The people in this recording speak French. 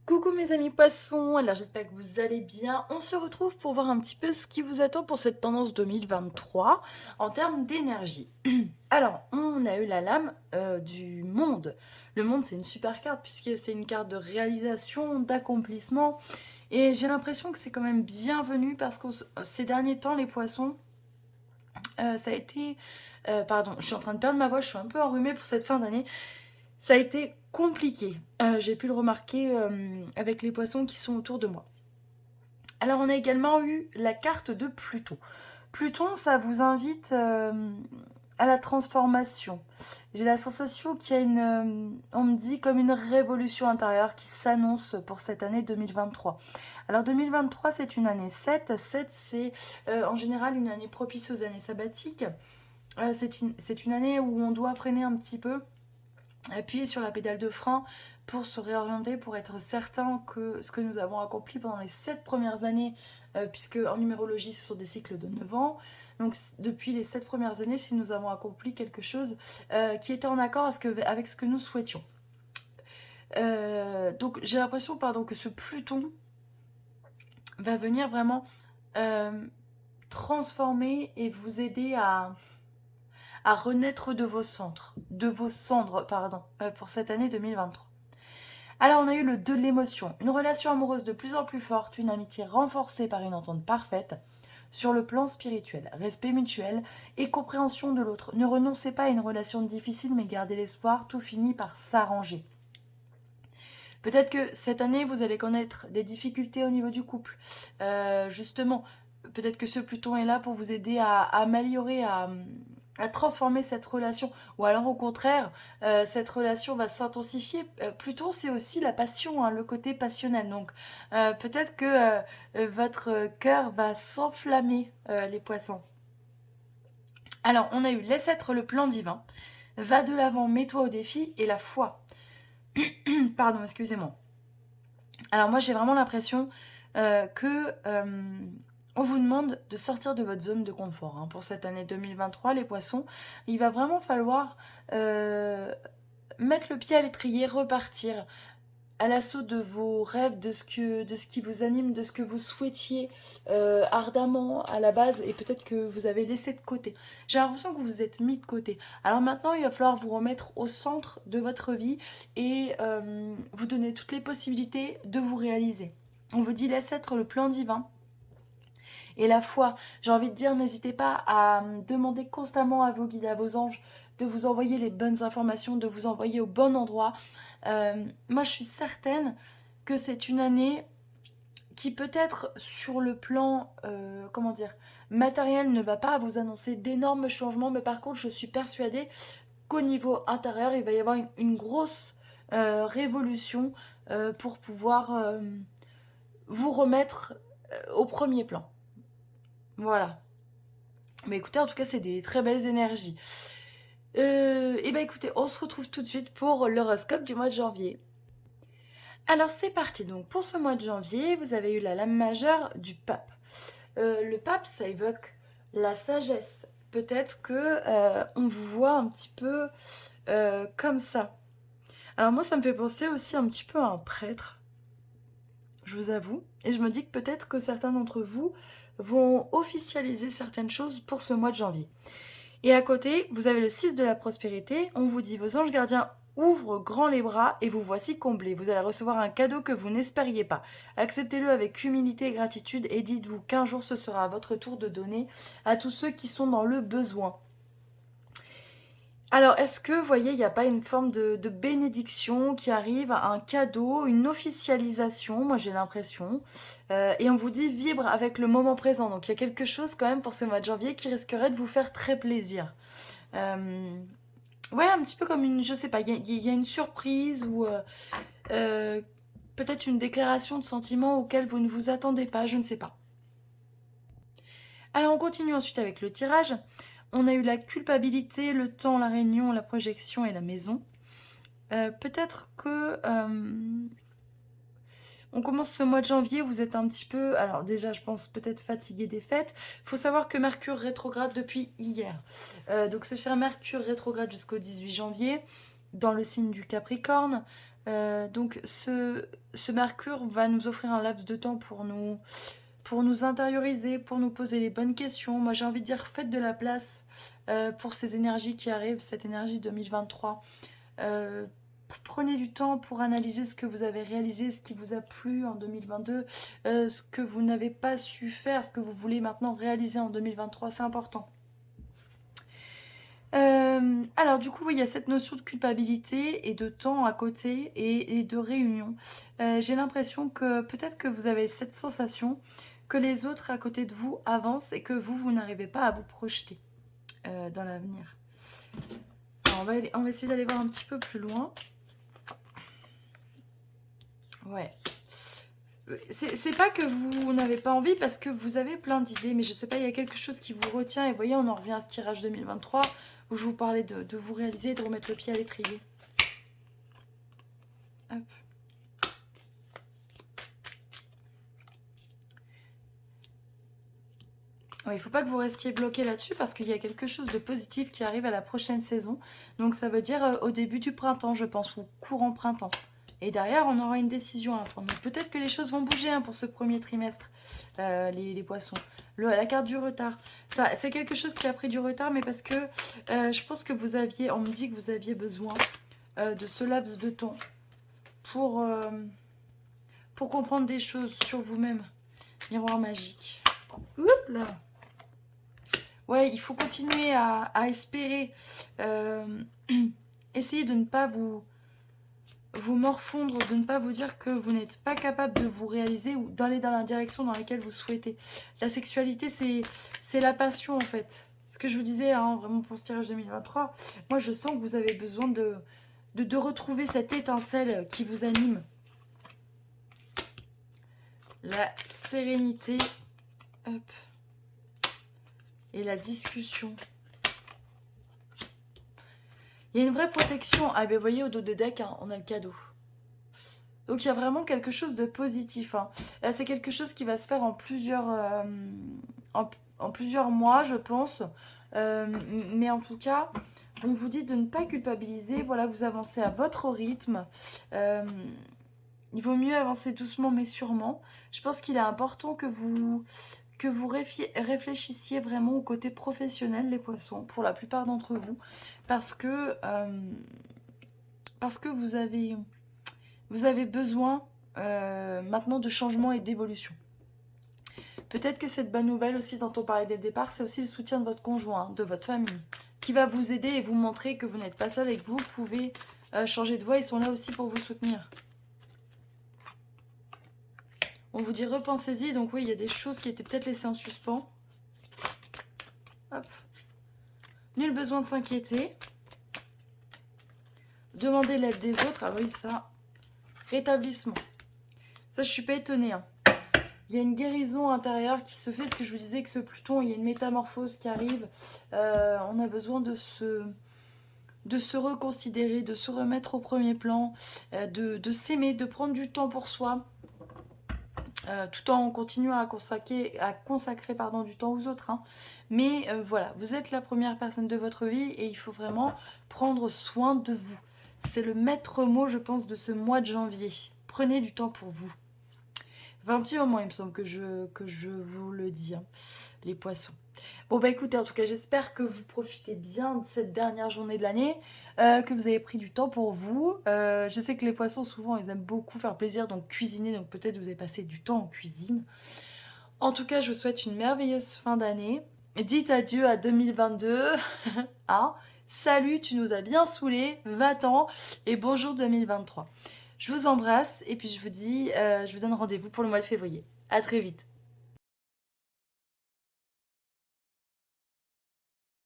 Coucou mes amis poissons, alors j'espère que vous allez bien. On se retrouve pour voir un petit peu ce qui vous attend pour cette tendance 2023 en termes d'énergie. Alors, on a eu la lame du monde. Le monde, c'est une super carte puisque c'est une carte de réalisation, d'accomplissement. Et j'ai l'impression que c'est quand même bienvenu parce que ces derniers temps, les poissons, ça a été... pardon, je suis en train de perdre ma voix, je suis un peu enrhumée pour cette fin d'année. Ça a été compliqué. J'ai pu le remarquer avec les poissons qui sont autour de moi. Alors on a également eu la carte de Pluton. Pluton, ça vous invite à la transformation. J'ai la sensation qu'il y a on me dit comme une révolution intérieure qui s'annonce pour cette année 2023. Alors 2023, c'est une année 7. 7, c'est en général une année propice aux années sabbatiques. C'est une année où on doit freiner un petit peu, appuyer sur la pédale de frein pour se réorienter, pour être certain que ce que nous avons accompli pendant les 7 premières années, puisque en numérologie ce sont des cycles de 9 ans, donc depuis les 7 premières années, si nous avons accompli quelque chose qui était en accord avec ce que nous souhaitions. Donc j'ai l'impression que ce Pluton va venir vraiment euh, transformer et vous aider à renaître de vos cendres, pardon, pour cette année 2023. Alors on a eu le 2 de l'émotion, une relation amoureuse de plus en plus forte, une amitié renforcée par une entente parfaite sur le plan spirituel, respect mutuel et compréhension de l'autre. Ne renoncez pas à une relation difficile mais gardez l'espoir, tout finit par s'arranger. Peut-être que cette année vous allez connaître des difficultés au niveau du couple. Justement, peut-être que ce Pluton est là pour vous aider à améliorer, à transformer cette relation. Ou alors au contraire, cette relation va s'intensifier. Pluton, c'est aussi la passion, hein, le côté passionnel. Donc peut-être que votre cœur va s'enflammer, les poissons. Alors, on a eu laisse être le plan divin. Va de l'avant, mets-toi au défi et la foi. Pardon, excusez-moi. Alors moi, j'ai vraiment l'impression que on vous demande de sortir de votre zone de confort, hein. Pour cette année 2023, les poissons, il va vraiment falloir mettre le pied à l'étrier, repartir à l'assaut de vos rêves, de ce qui vous anime, de ce que vous souhaitiez ardemment à la base et peut-être que vous avez laissé de côté. J'ai l'impression que vous vous êtes mis de côté. Alors maintenant, il va falloir vous remettre au centre de votre vie et vous donner toutes les possibilités de vous réaliser. On vous dit laisse être le plan divin. Et la foi, j'ai envie de dire, n'hésitez pas à demander constamment à vos guides, à vos anges, de vous envoyer les bonnes informations, de vous envoyer au bon endroit. Moi, je suis certaine que c'est une année qui peut-être sur le plan, comment dire, matériel ne va pas vous annoncer d'énormes changements, mais par contre, je suis persuadée qu'au niveau intérieur, il va y avoir une grosse révolution pour pouvoir vous remettre au premier plan. Voilà. Mais écoutez, en tout cas, c'est des très belles énergies. Et ben écoutez, on se retrouve tout de suite pour l'horoscope du mois de janvier. Alors c'est parti, donc pour ce mois de janvier, vous avez eu la lame majeure du pape. Le pape, ça évoque la sagesse. Peut-être que on vous voit un petit peu comme ça. Alors moi, ça me fait penser aussi un petit peu à un prêtre, je vous avoue. Et je me dis que peut-être que certains d'entre vous vont officialiser certaines choses pour ce mois de janvier. Et à côté, vous avez le 6 de la prospérité. On vous dit vos anges gardiens ouvrent grand les bras et vous voici comblés. Vous allez recevoir un cadeau que vous n'espériez pas. Acceptez-le avec humilité et gratitude et dites-vous qu'un jour ce sera à votre tour de donner à tous ceux qui sont dans le besoin. Alors, est-ce que, vous voyez, il n'y a pas une forme de bénédiction qui arrive, un cadeau, une officialisation, moi j'ai l'impression, et on vous dit vibre avec le moment présent. Donc il y a quelque chose quand même pour ce mois de janvier qui risquerait de vous faire très plaisir. Euh, ouais, un petit peu comme une, je sais pas, il y a une surprise ou euh, peut-être une déclaration de sentiment auquel vous ne vous attendez pas, je ne sais pas. Alors on continue ensuite avec le tirage. On a eu la culpabilité, le temps, la réunion, la projection et la maison. Peut-être que on commence ce mois de janvier, vous êtes un petit peu, alors déjà je pense peut-être fatigué des fêtes. Il faut savoir que Mercure rétrograde depuis hier. Donc ce cher Mercure rétrograde jusqu'au 18 janvier dans le signe du Capricorne. Donc ce Mercure va nous offrir un laps de temps pour nous intérioriser, pour nous poser les bonnes questions. Moi j'ai envie de dire faites de la place pour ces énergies qui arrivent, cette énergie 2023. Euh, Prenez du temps pour analyser ce que vous avez réalisé, ce qui vous a plu en 2022, ce que vous n'avez pas su faire, ce que vous voulez maintenant réaliser en 2023, c'est important. Alors du coup, oui, il y a cette notion de culpabilité et de temps à côté et de réunion. J'ai l'impression que peut-être que vous avez cette sensation que les autres à côté de vous avancent et que vous n'arrivez pas à vous projeter dans l'avenir. On va essayer d'aller voir un petit peu plus loin. Ouais. C'est pas que vous n'avez pas envie parce que vous avez plein d'idées, mais je sais pas, il y a quelque chose qui vous retient. Et vous voyez, on en revient à ce tirage 2023 où je vous parlais de vous réaliser, de remettre le pied à l'étrier. Hop. Ouais, il ne faut pas que vous restiez bloqué là-dessus parce qu'il y a quelque chose de positif qui arrive à la prochaine saison. Donc ça veut dire au début du printemps, je pense, ou courant printemps. Et derrière, on aura une décision à prendre. Peut-être que les choses vont bouger pour ce premier trimestre, les poissons. La carte du retard. C'est quelque chose qui a pris du retard, mais parce que je pense que vous aviez, on me dit que vous aviez besoin de ce laps de temps pour comprendre des choses sur vous-même. Miroir magique. Oups là. Ouais, il faut continuer à espérer. Essayez de ne pas vous morfondre, de ne pas vous dire que vous n'êtes pas capable de vous réaliser ou d'aller dans la direction dans laquelle vous souhaitez. La sexualité, c'est la passion en fait. Ce que je vous disais, hein, vraiment pour ce tirage 2023, moi je sens que vous avez besoin de retrouver cette étincelle qui vous anime. La sérénité, hop, et la discussion. Il y a une vraie protection. Ah ben vous voyez, au dos de deck, hein, on a le cadeau. Donc il y a vraiment quelque chose de positif. Hein. Là, c'est quelque chose qui va se faire en plusieurs mois, je pense. Mais en tout cas, on vous dit de ne pas culpabiliser. Voilà, vous avancez à votre rythme. Il vaut mieux avancer doucement mais sûrement. Je pense qu'il est important que vous réfléchissiez vraiment au côté professionnel, les poissons, pour la plupart d'entre vous, parce que vous avez besoin maintenant de changement et d'évolution. Peut-être que cette bonne nouvelle aussi dont on parlait dès le départ, c'est aussi le soutien de votre conjoint, de votre famille, qui va vous aider et vous montrer que vous n'êtes pas seul et que vous pouvez changer de voie. Ils sont là aussi pour vous soutenir. On vous dit repensez-y. Donc oui, il y a des choses qui étaient peut-être laissées en suspens. Hop. Nul besoin de s'inquiéter. Demandez l'aide des autres. Ah oui, ça. Rétablissement. Ça, je suis pas étonnée. Hein. Il y a une guérison intérieure qui se fait. Ce que je vous disais, que ce Pluton, il y a une métamorphose qui arrive. On a besoin de se reconsidérer, de se remettre au premier plan, de s'aimer, de prendre du temps pour soi. Tout en continuant à consacrer du temps aux autres. Hein. Mais voilà, vous êtes la première personne de votre vie et il faut vraiment prendre soin de vous. C'est le maître mot, je pense, de ce mois de janvier. Prenez du temps pour vous. Ça fait un petit moment, il me semble, que je vous le dis, hein, les poissons. Bon, bah écoutez, en tout cas, j'espère que vous profitez bien de cette dernière journée de l'année, que vous avez pris du temps pour vous. Je sais que les poissons, souvent, ils aiment beaucoup faire plaisir, donc cuisiner, donc peut-être vous avez passé du temps en cuisine. En tout cas, je vous souhaite une merveilleuse fin d'année. Dites adieu à 2022. Hein, salut, tu nous as bien saoulés, va-t'en, et bonjour 2023. Je vous embrasse, et puis je vous donne rendez-vous pour le mois de février. À très vite.